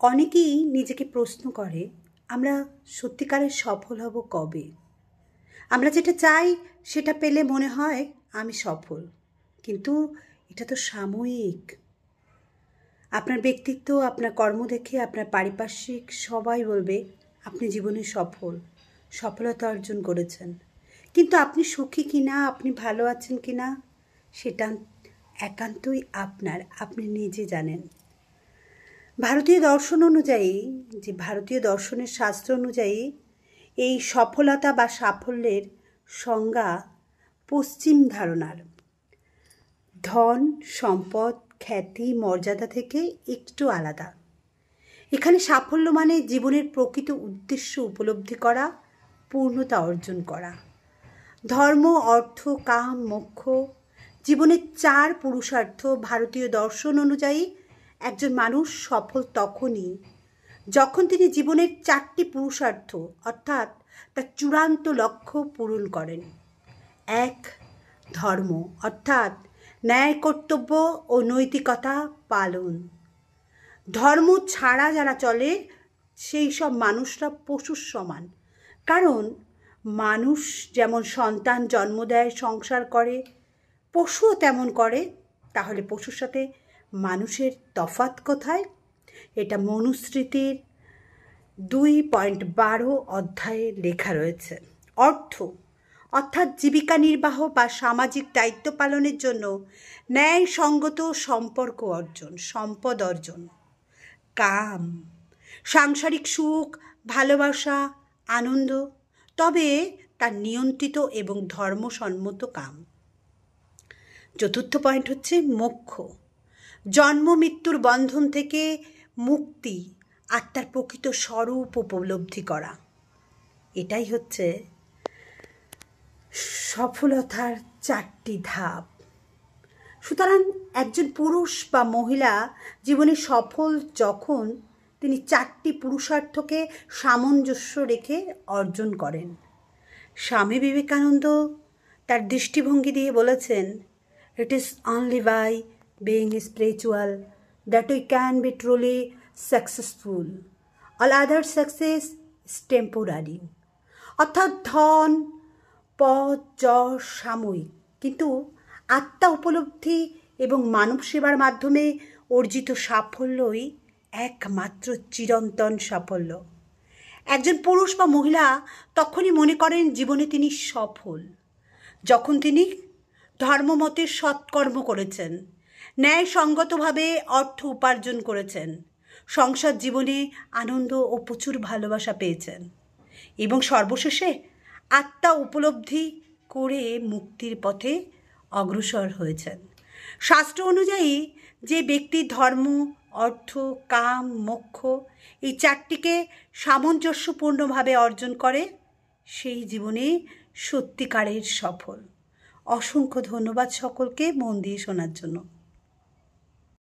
অনেকেই নিজেকে প্রশ্ন করে আমরা সত্যিকারের সফল হব কবে। আমরা যেটা চাই সেটা পেলে মনে হয় আমি সফল, কিন্তু এটা তো সাময়িক। আপনার ব্যক্তিত্ব, আপনার কর্ম দেখে আপনার পারিপার্শ্বিক সবাই বলবে আপনি জীবনে সফলতা অর্জন করেছেন, কিন্তু আপনি সুখী কিনা, আপনি ভালো আছেন কিনা সেটা একান্তই আপনি নিজে জানেন। ভারতীয় দর্শন অনুযায়ী, ভারতীয় দর্শনের শাস্ত্র অনুযায়ী এই সফলতা বা সাফল্যের সংজ্ঞা পশ্চিম ধারণার ধন, সম্পদ, খ্যাতি, মর্যাদা থেকে একটু আলাদা। এখানে সাফল্য মানে জীবনের প্রকৃত উদ্দেশ্য উপলব্ধি করা, পূর্ণতা অর্জন করা। ধর্ম, অর্থ, কাম, মোক্ষ, জীবনের 4 পুরুষার্থ ভারতীয় দর্শন অনুযায়ী একজন মানুষ সফল তখনই যখন তিনি জীবনের 4টি পুরুষার্থ অর্থাৎ তার চূড়ান্ত লক্ষ্য পূরণ করেন। 1. ধর্ম অর্থাৎ ন্যায়, কর্তব্য ও নৈতিকতা পালন। ধর্ম ছাড়া যারা চলে সেই সব মানুষরা পশুর সমান। কারণ মানুষ যেমন সন্তান জন্ম দেয়, সংসার করে, পশুও তেমন করে। তাহলে পশুর সাথে মানুষের তফাৎ কোথায়? এটা মনুস্মৃতির 2.12 অধ্যায়ে লেখা রয়েছে। অর্থ অর্থাৎ জীবিকা নির্বাহ বা সামাজিক দায়িত্ব পালনের জন্য ন্যায়সঙ্গত সম্পদ অর্জন। কাম সাংসারিক সুখ, ভালোবাসা, আনন্দ, তবে তার নিয়ন্ত্রিত এবং ধর্মসম্মত কাম। 4th পয়েন্ট হচ্ছে মোক্ষ, জন্ম মৃত্যুর বন্ধন থেকে মুক্তি, আত্মার প্রকৃত স্বরূপ উপলব্ধি করা। এটাই হচ্ছে সফলতার 4টি ধাপ। সুতরাং একজন পুরুষ বা মহিলা জীবনে সফল যখন তিনি 4টি পুরুষার্থকে সামঞ্জস্য রেখে অর্জন করেন। স্বামী বিবেকানন্দ তার দৃষ্টিভঙ্গি দিয়ে বলেছেন, it is only by being spiritual that we can be truly successful. All other success is temporary. অর্থাৎ ধন, পদ, যশ সাময়িক, কিন্তু আত্মা উপলব্ধি এবং মানব সেবার মাধ্যমে অর্জিত সাফল্যই একমাত্র চিরন্তন সাফল্য। একজন পুরুষ বা মহিলা তখনই মনে করেন জীবনে তিনি সফল যখন তিনি ধর্মমতে সৎকর্ম করেছেন, ন্যায়সঙ্গতভাবে অর্থ উপার্জন করেছেন, সংসার জীবনে আনন্দ ও প্রচুর ভালোবাসা পেয়েছেন এবং সর্বশেষে আত্মা উপলব্ধি করে মুক্তির পথে অগ্রসর হয়েছেন। শাস্ত্র অনুযায়ী যে ব্যক্তি ধর্ম, অর্থ, কাম, মোক্ষ এই 4টিকে সামঞ্জস্যপূর্ণভাবে অর্জন করে সেই জীবনে সত্যিকারের সফল। অসংখ্য ধন্যবাদ সকলকে মন দিয়ে শোনার জন্য।